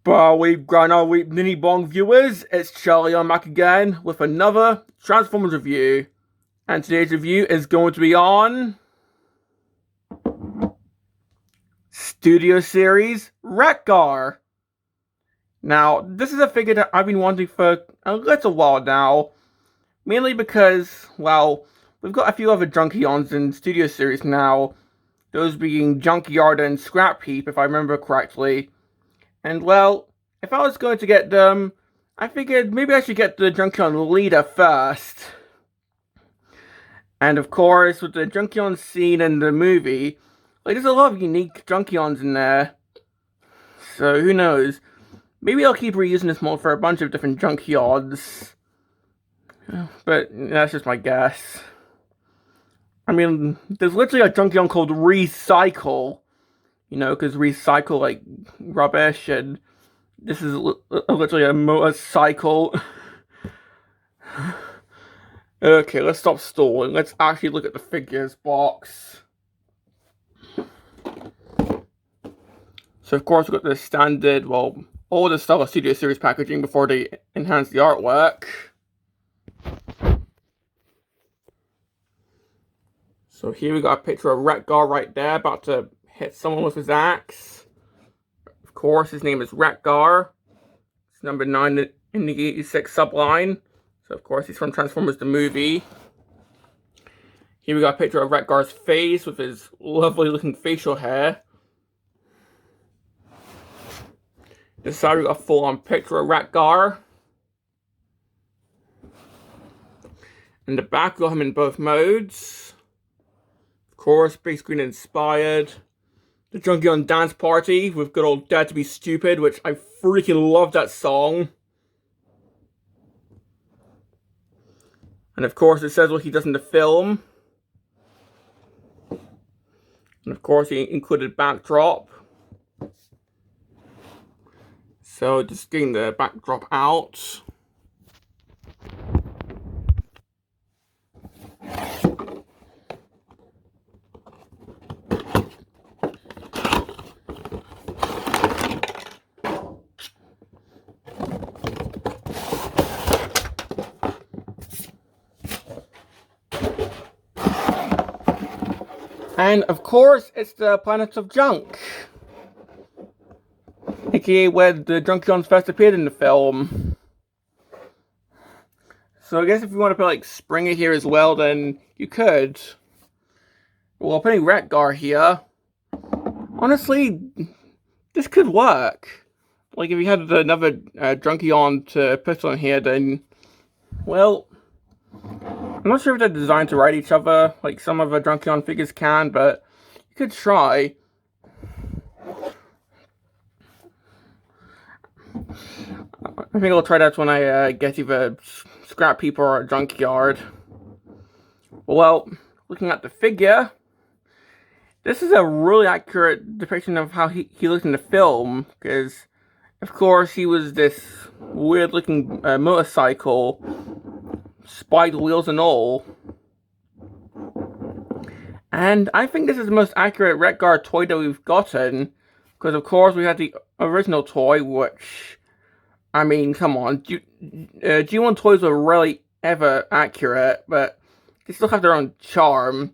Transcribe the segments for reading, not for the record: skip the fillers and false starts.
We've got our mini bong viewers. It's Charlie. I'm back again with another Transformers review, and today's review is going to be on Studio Series Wreck-Gar. Now, this is a figure that I've been wanting for a little while now, mainly because, well, we've got a few other Junkions in Studio Series now, those being Junkyard and Scrap Heap, if I remember correctly. And, well, if I was going to get them, I figured maybe I should get the Junkion leader first. And, of course, with the Junkion scene in the movie, like, there's a lot of unique Junkions in there. So, who knows? Maybe I'll keep reusing this mold for a bunch of different Junkyards. But that's just my guess. I mean, there's literally a Junkion called Recycle. You know, because recycle, like, rubbish, and this is literally a motorcycle. Okay, let's stop stalling. Let's actually look at the figures box. So, of course, we've got the standard, well, all the stuff of Studio Series packaging before they enhance the artwork. So here we got a picture of Wreck-Gar right there, about to hit someone with his axe. Of course, his name is Wreck-Gar. It's number 9 in the 86 subline. So, of course, he's from Transformers the movie. Here we got a picture of Wreck-Gar's face with his lovely looking facial hair. This side we got a full on picture of Wreck-Gar. In the back we got him in both modes. Of course, big screen inspired. The Junkion Dance Party with good old Dare to Be Stupid, which I freaking love that song. And of course it says what he does in the film. And of course he included backdrop. So just getting the backdrop out. And, of course, it's the Planet of Junk, aka where the Junkions first appeared in the film. So I guess if you want to put, like, Springer here as well, then you could. Well, putting Wreck-Gar here, honestly, this could work. Like, if you had another Junkion to put on here, then, well, I'm not sure if they're designed to ride each other, like some of the Junkion figures can, but you could try. I think I'll try that when I get either Scrap Heap or a Junkyard. Well, looking at the figure, this is a really accurate depiction of how he looked in the film, because, of course, he was this weird-looking motorcycle, spiked wheels and all. And I think this is the most accurate Wreck-Gar toy that we've gotten, because of course we had the original toy, which, I mean, come on, G1 toys were rarely ever accurate, but they still have their own charm.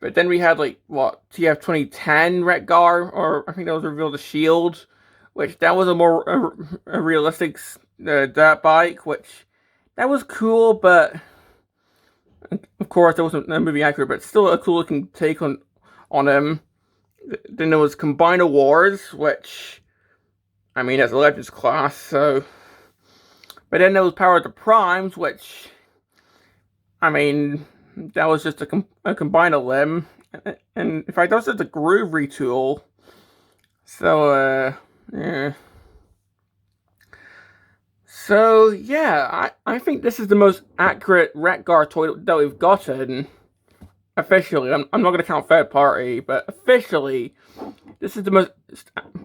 But then we had, like, what, TF 2010 Wreck-Gar, or I think that was revealed as Shield, which that was a more a realistic dirt bike, which that was cool, but of course that wasn't a movie accurate, but still a cool looking take on him. Then there was Combiner Wars, which, I mean, that's a Legends class, so. But then there was Power of the Primes, which, I mean, that was just a Combiner limb. And in fact, that was just a Groove retool. So, yeah. So, yeah, I think this is the most accurate Wreck-Gar toy that we've gotten. Officially. I'm not going to count third party, but officially, this is the most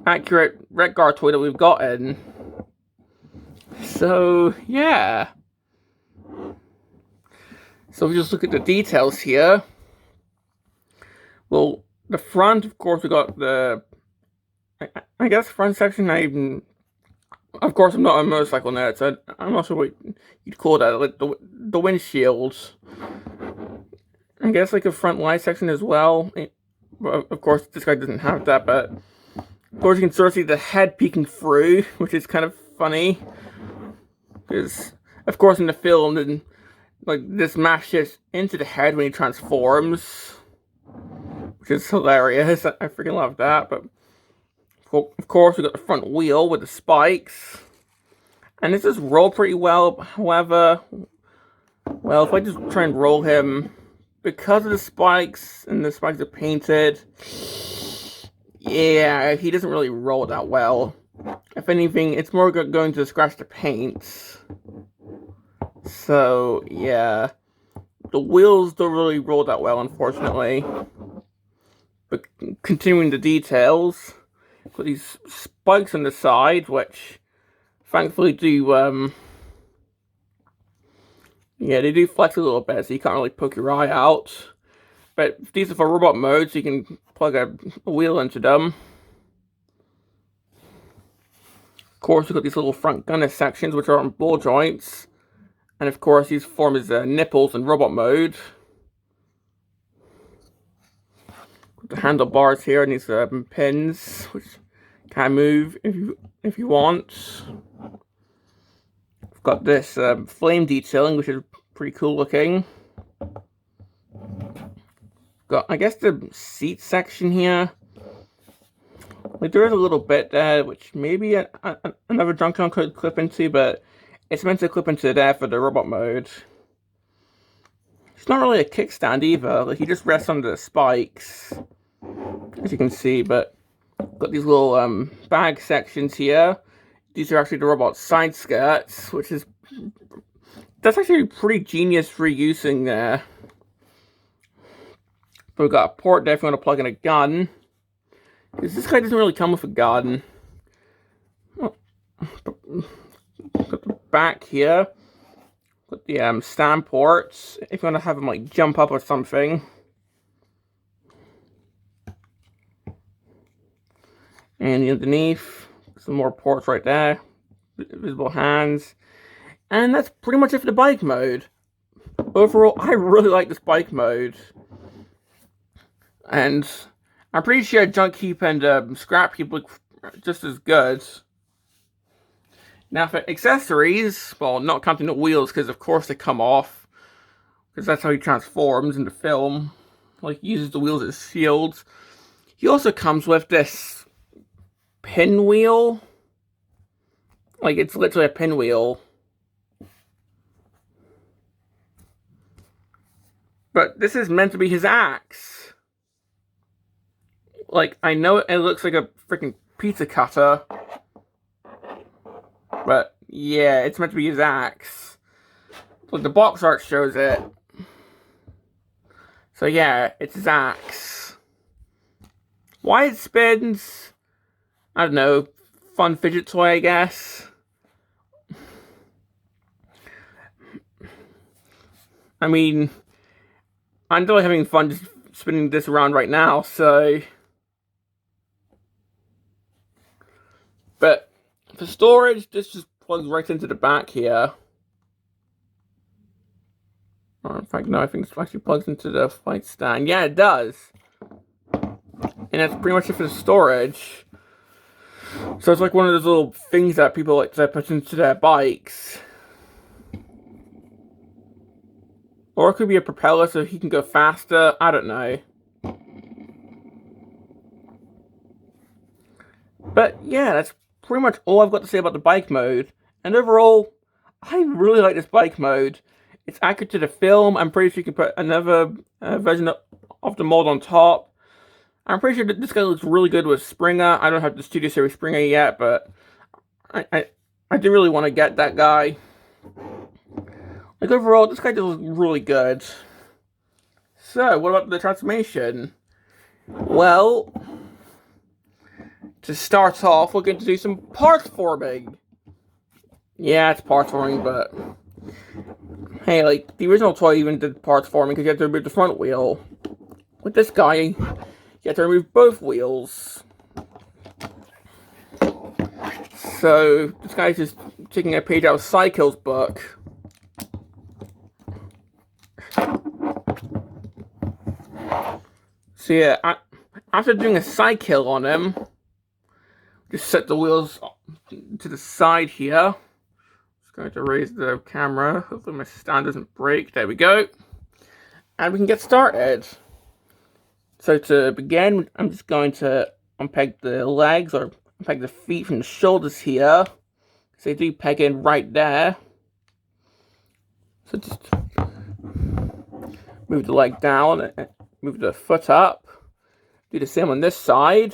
accurate Wreck-Gar toy that we've gotten. So, yeah. So, if we just look at the details here. Well, the front, of course, we got the, I guess, front section, I even Of course, I'm not a motorcycle nerd, so I'm not sure what you'd call that. Like the windshield. I guess like a front light section as well. Of course, this guy doesn't have that, but of course you can sort of see the head peeking through, which is kind of funny. Because, of course, in the film, then like this mask shifts into the head when he transforms, which is hilarious. I freaking love that. But of course, we got the front wheel with the spikes, and this does roll pretty well. However, well, if I just try and roll him, because of the spikes and the spikes are painted, yeah, he doesn't really roll that well. If anything, it's more going to scratch the paint. So, yeah. The wheels don't really roll that well, unfortunately. But continuing the details, got these spikes on the side, which thankfully do, yeah, they do flex a little bit, so you can't really poke your eye out. But these are for robot mode, so you can plug a wheel into them. Of course, we've got these little front gunner sections, which are on ball joints. And of course, these form as nipples in robot mode. Got the handlebars here and these pins, which can move if you want. We've got this flame detailing, which is pretty cool looking. Got, I guess, the seat section here. Like, there is a little bit there, which maybe another Junction could clip into, but it's meant to clip into there for the robot mode. It's not really a kickstand either. Like, he just rests under the spikes, as you can see. But got these little bag sections here. These are actually the robot's side skirts, which is that's actually pretty genius reusing there. But we've got a port there if you want to plug in a gun. Because this guy doesn't really come with a gun. Oh, got the back here. Got the stand ports if you want to have him like jump up or something. And underneath, some more ports right there. Visible hands. And that's pretty much it for the bike mode. Overall, I really like this bike mode. And I'm pretty sure Junk Heap and Scrap Heap look just as good. Now for accessories, well, not counting the wheels, because of course they come off. Because that's how he transforms in the film. Like, he uses the wheels as shields. He also comes with this pinwheel. Like, it's literally a pinwheel. But this is meant to be his axe. Like, I know it looks like a freaking pizza cutter. But, yeah, it's meant to be his axe. Like, the box art shows it. So, yeah, it's his axe. Why it spins? I don't know. Fun fidget toy, I guess. I mean, I'm really having fun just spinning this around right now, so... But for storage, this just plugs right into the back here. Or in fact, no, I think this actually plugs into the flight stand. Yeah, it does. And that's pretty much it for the storage. So it's like one of those little things that people like to put into their bikes. Or it could be a propeller so he can go faster. I don't know. But yeah, that's pretty much all I've got to say about the bike mode. And overall, I really like this bike mode. It's accurate to the film. I'm pretty sure you can put another version of the mold on top. I'm pretty sure that this guy looks really good with Springer. I don't have the Studio Series Springer yet, but I do really want to get that guy. Like, overall, this guy does look really good. So, what about the transformation? Well, to start off, we're going to do some part forming. Yeah, it's part forming, but... Hey, like, the original toy even did parts forming because you had to remove the front wheel. With this guy, you have to remove both wheels. So this guy's just taking a page out of Cycle's book. So yeah, after doing a cycle on him, just set the wheels to the side here. Just going to raise the camera. Hopefully my stand doesn't break. There we go. And we can get started. So to begin, I'm just going to unpeg the legs, or unpeg the feet from the shoulders here. So they do peg in right there. So just move the leg down, move the foot up. Do the same on this side.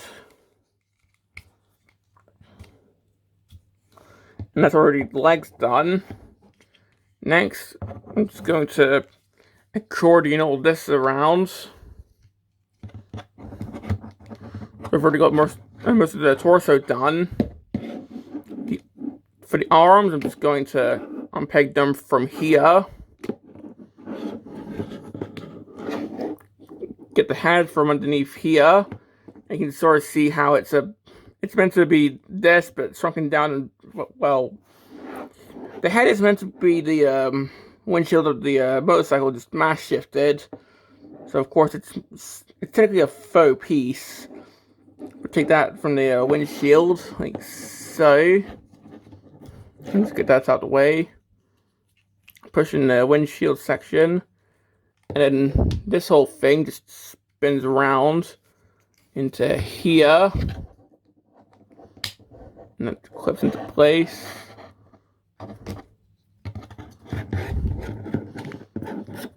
And that's already the legs done. Next, I'm just going to accordion all this around. We've already got most of the torso done. For the arms, I'm just going to unpeg them from here. Get the head from underneath here. You can sort of see how it's meant to be this, but shrunken down, and well, the head is meant to be the windshield of the motorcycle, just mass shifted. So of course it's technically a faux piece. We'll take that from the windshield, like so. Let's get that out of the way. Pushing the windshield section, and then this whole thing just spins around into here, and it clips into place.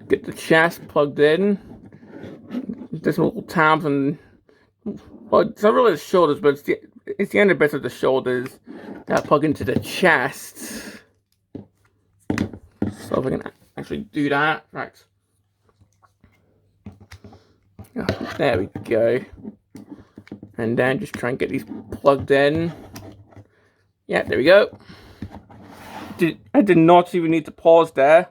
Get the chest plugged in. There's little tabs and, well, it's not really the shoulders, but it's the end bits of the shoulders that plug into the chest. So if I can actually do that, right? There we go. And then just try and get these plugged in. Yeah, there we go. I did not even need to pause there.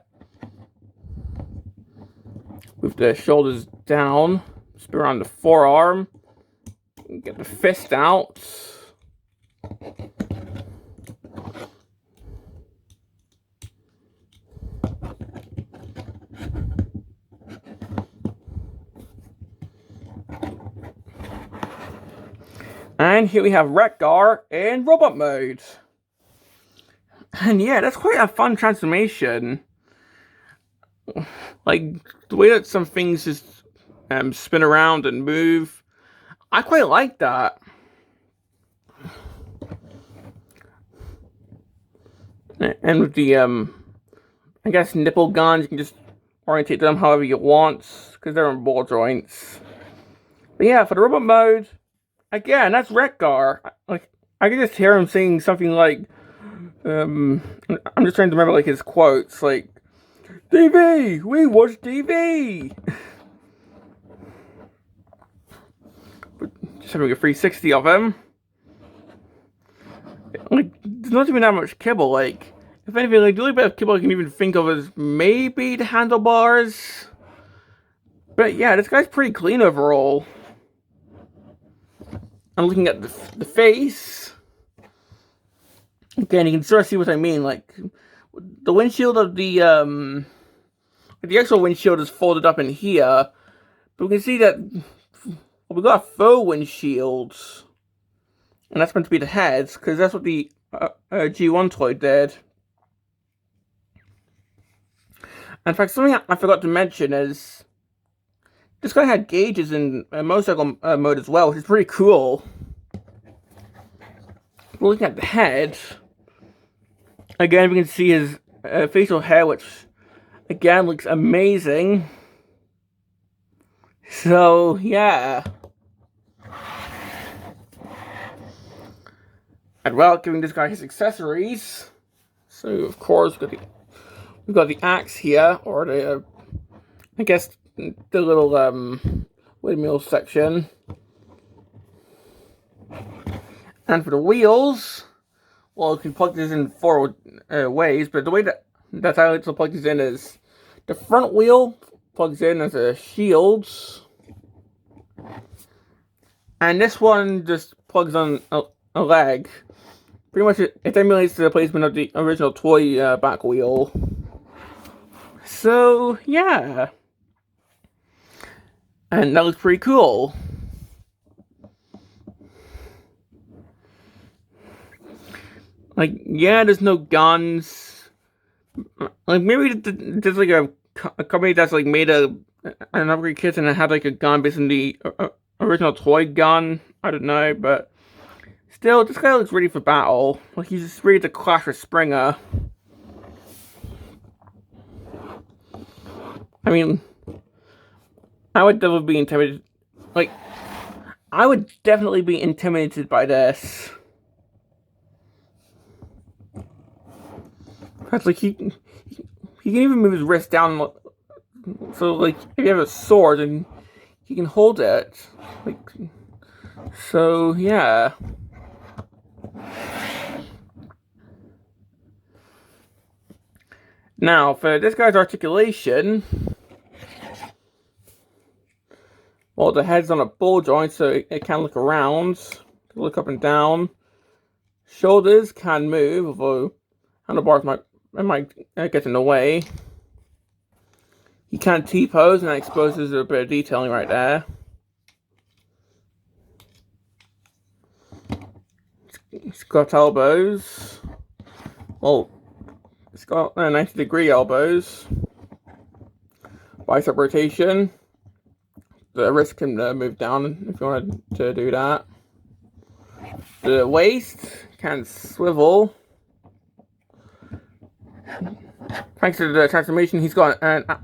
Move the shoulders down, spin around the forearm, get the fist out. And here we have Wreck-Gar in robot mode. And yeah, that's quite a fun transformation. Like, the way that some things just spin around and move, I quite like that. And with the, I guess, nipple guns, you can just orientate them however you want, because they're on ball joints. But yeah, for the robot mode, again, that's Wreck-Gar. Like, I can just hear him saying something like, I'm just trying to remember, like, his quotes, like, TV! We watch TV! But just having a 360 of him. Like, there's not even that much kibble, like, if anything, like, the only bit of kibble I can even think of is maybe the handlebars. But yeah, this guy's pretty clean overall. I'm looking at the face. Again, you can sort of see what I mean, like, the windshield of the actual windshield is folded up in here, but we can see that we got a faux windshield, and that's meant to be the heads, because that's what the G1 toy did. In fact, something I forgot to mention is this guy had gauges in motorcycle mode as well, which is pretty cool. Looking at the head, again, we can see his facial hair, which again looks amazing. So yeah, and well, giving this guy his accessories. So of course we've got the axe here, or the I guess the little windmill section. And for the wheels, well, you can plug this in 4 ways, but the way that I like to plug this in is the front wheel plugs in as a shield, and this one just plugs on a leg. pretty much it emulates the placement of the original toy back wheel. So yeah, and that looks pretty cool. Like, yeah, there's no guns. Like, maybe there's like a company that's like made an upgrade kit and it had like a gun based on the original toy gun. I don't know, but still, this guy looks ready for battle. Like, he's just ready to clash with Springer. I mean, I would definitely be intimidated. Like, I would definitely be intimidated by this. Cause like he can even move his wrist down. So like if you have a sword and he can hold it. Like, so yeah. Now for this guy's articulation. Well, the head's on a ball joint, so it can look around, look up and down. Shoulders can move, although handlebars might get in the way. He can T-pose, and that exposes a bit of detailing right there. He's got elbows. Well, it's got 90-degree elbows. Bicep rotation. The wrist can move down if you wanted to do that. The waist can swivel. Thanks to the transformation, he's got the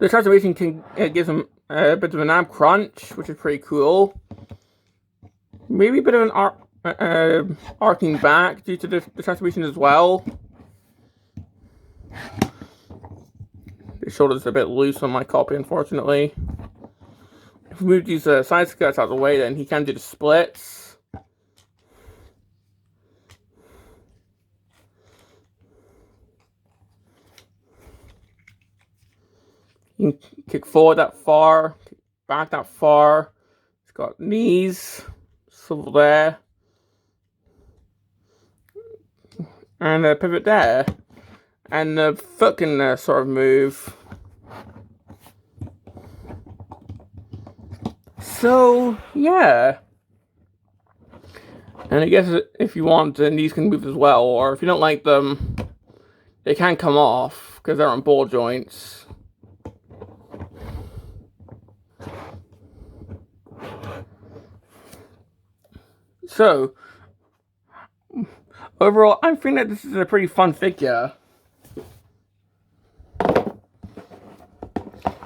transformation can give him a bit of an ab crunch, which is pretty cool. Maybe a bit of an arcing back due to the transformation as well. The shoulder's a bit loose on my copy, unfortunately. If we move these side skirts out of the way, then he can do the splits. You can kick forward that far, kick back that far. It's got knees, swivel there, and a pivot there. And the foot can sort of move. So, yeah. And I guess if you want, then these can move as well. Or if you don't like them, they can come off because they're on ball joints. So, overall, I think that this is a pretty fun figure.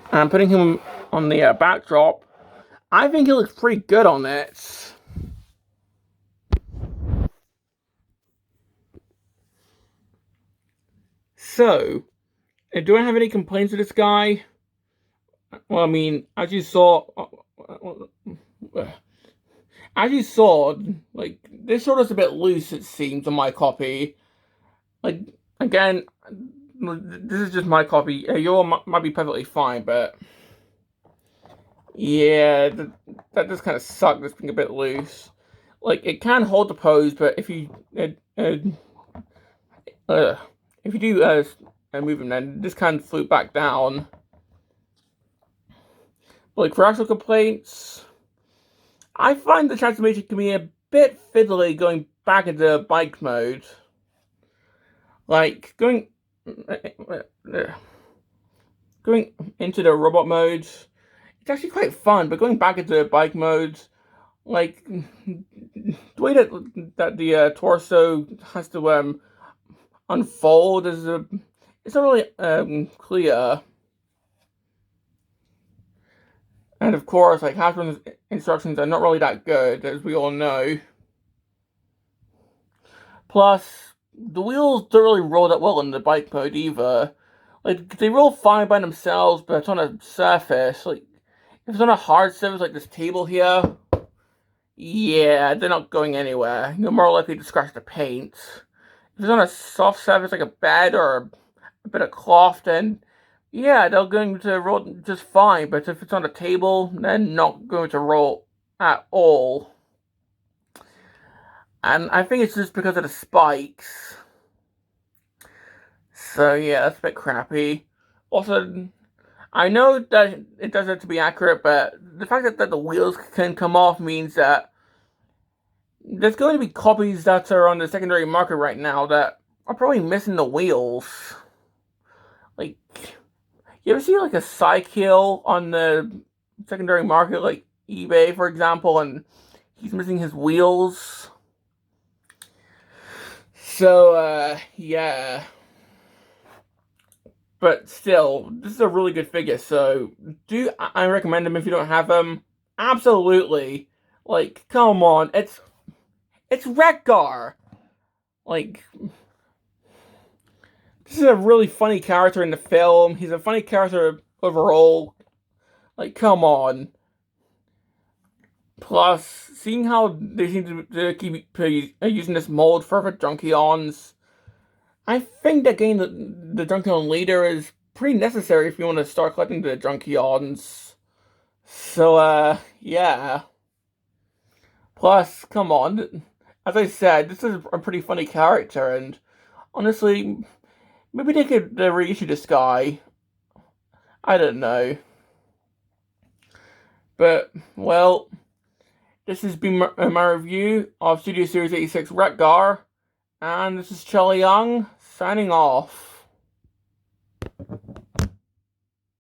And putting him on the backdrop, I think he looks pretty good on it. So, do I have any complaints with this guy? Well, I mean, as you saw, like, this shoulder's a bit loose, it seems, on my copy. Like, again, this is just my copy. Yours might be perfectly fine, but yeah, that does kind of suck, this being a bit loose. Like, it can hold the pose, but if you do move him, then this can float back down. But like, for actual complaints, I find the transformation can be a bit fiddly going back into bike mode. Like, going into the robot mode, it's actually quite fun, but going back into bike mode, like, the way that the torso has to unfold is it's not really clear. And of course, like, Hasbro's instructions are not really that good, as we all know. Plus, the wheels don't really roll that well in the bike mode either. Like, they roll fine by themselves, but it's on a surface. Like, if it's on a hard surface like this table here, yeah, they're not going anywhere. You're more likely to scratch the paint. If it's on a soft surface like a bed or a bit of cloth, then yeah, they're going to roll just fine. But if it's on a table, they're not going to roll at all. And I think it's just because of the spikes. So yeah, that's a bit crappy. Also, I know that it does have to be accurate, but the fact that the wheels can come off means that there's going to be copies that are on the secondary market right now that are probably missing the wheels. Like, you ever see like a cycle on the secondary market, like eBay, for example, and he's missing his wheels? So, yeah. But still, this is a really good figure, so I recommend them if you don't have them? Absolutely. Like, come on, it's Wreck-Gar. Like, this is a really funny character in the film. He's a funny character overall. Like, come on. Plus, seeing how they seem to keep using this mold for Junkions, I think that getting the Junkion later is pretty necessary if you want to start collecting the Junkions. So, yeah. Plus, come on. As I said, this is a pretty funny character, and honestly, maybe they could reissue this guy. I don't know. But, well, this has been my review of Studio Series 86 Wreck-Gar, and this is Charlie Young, signing off.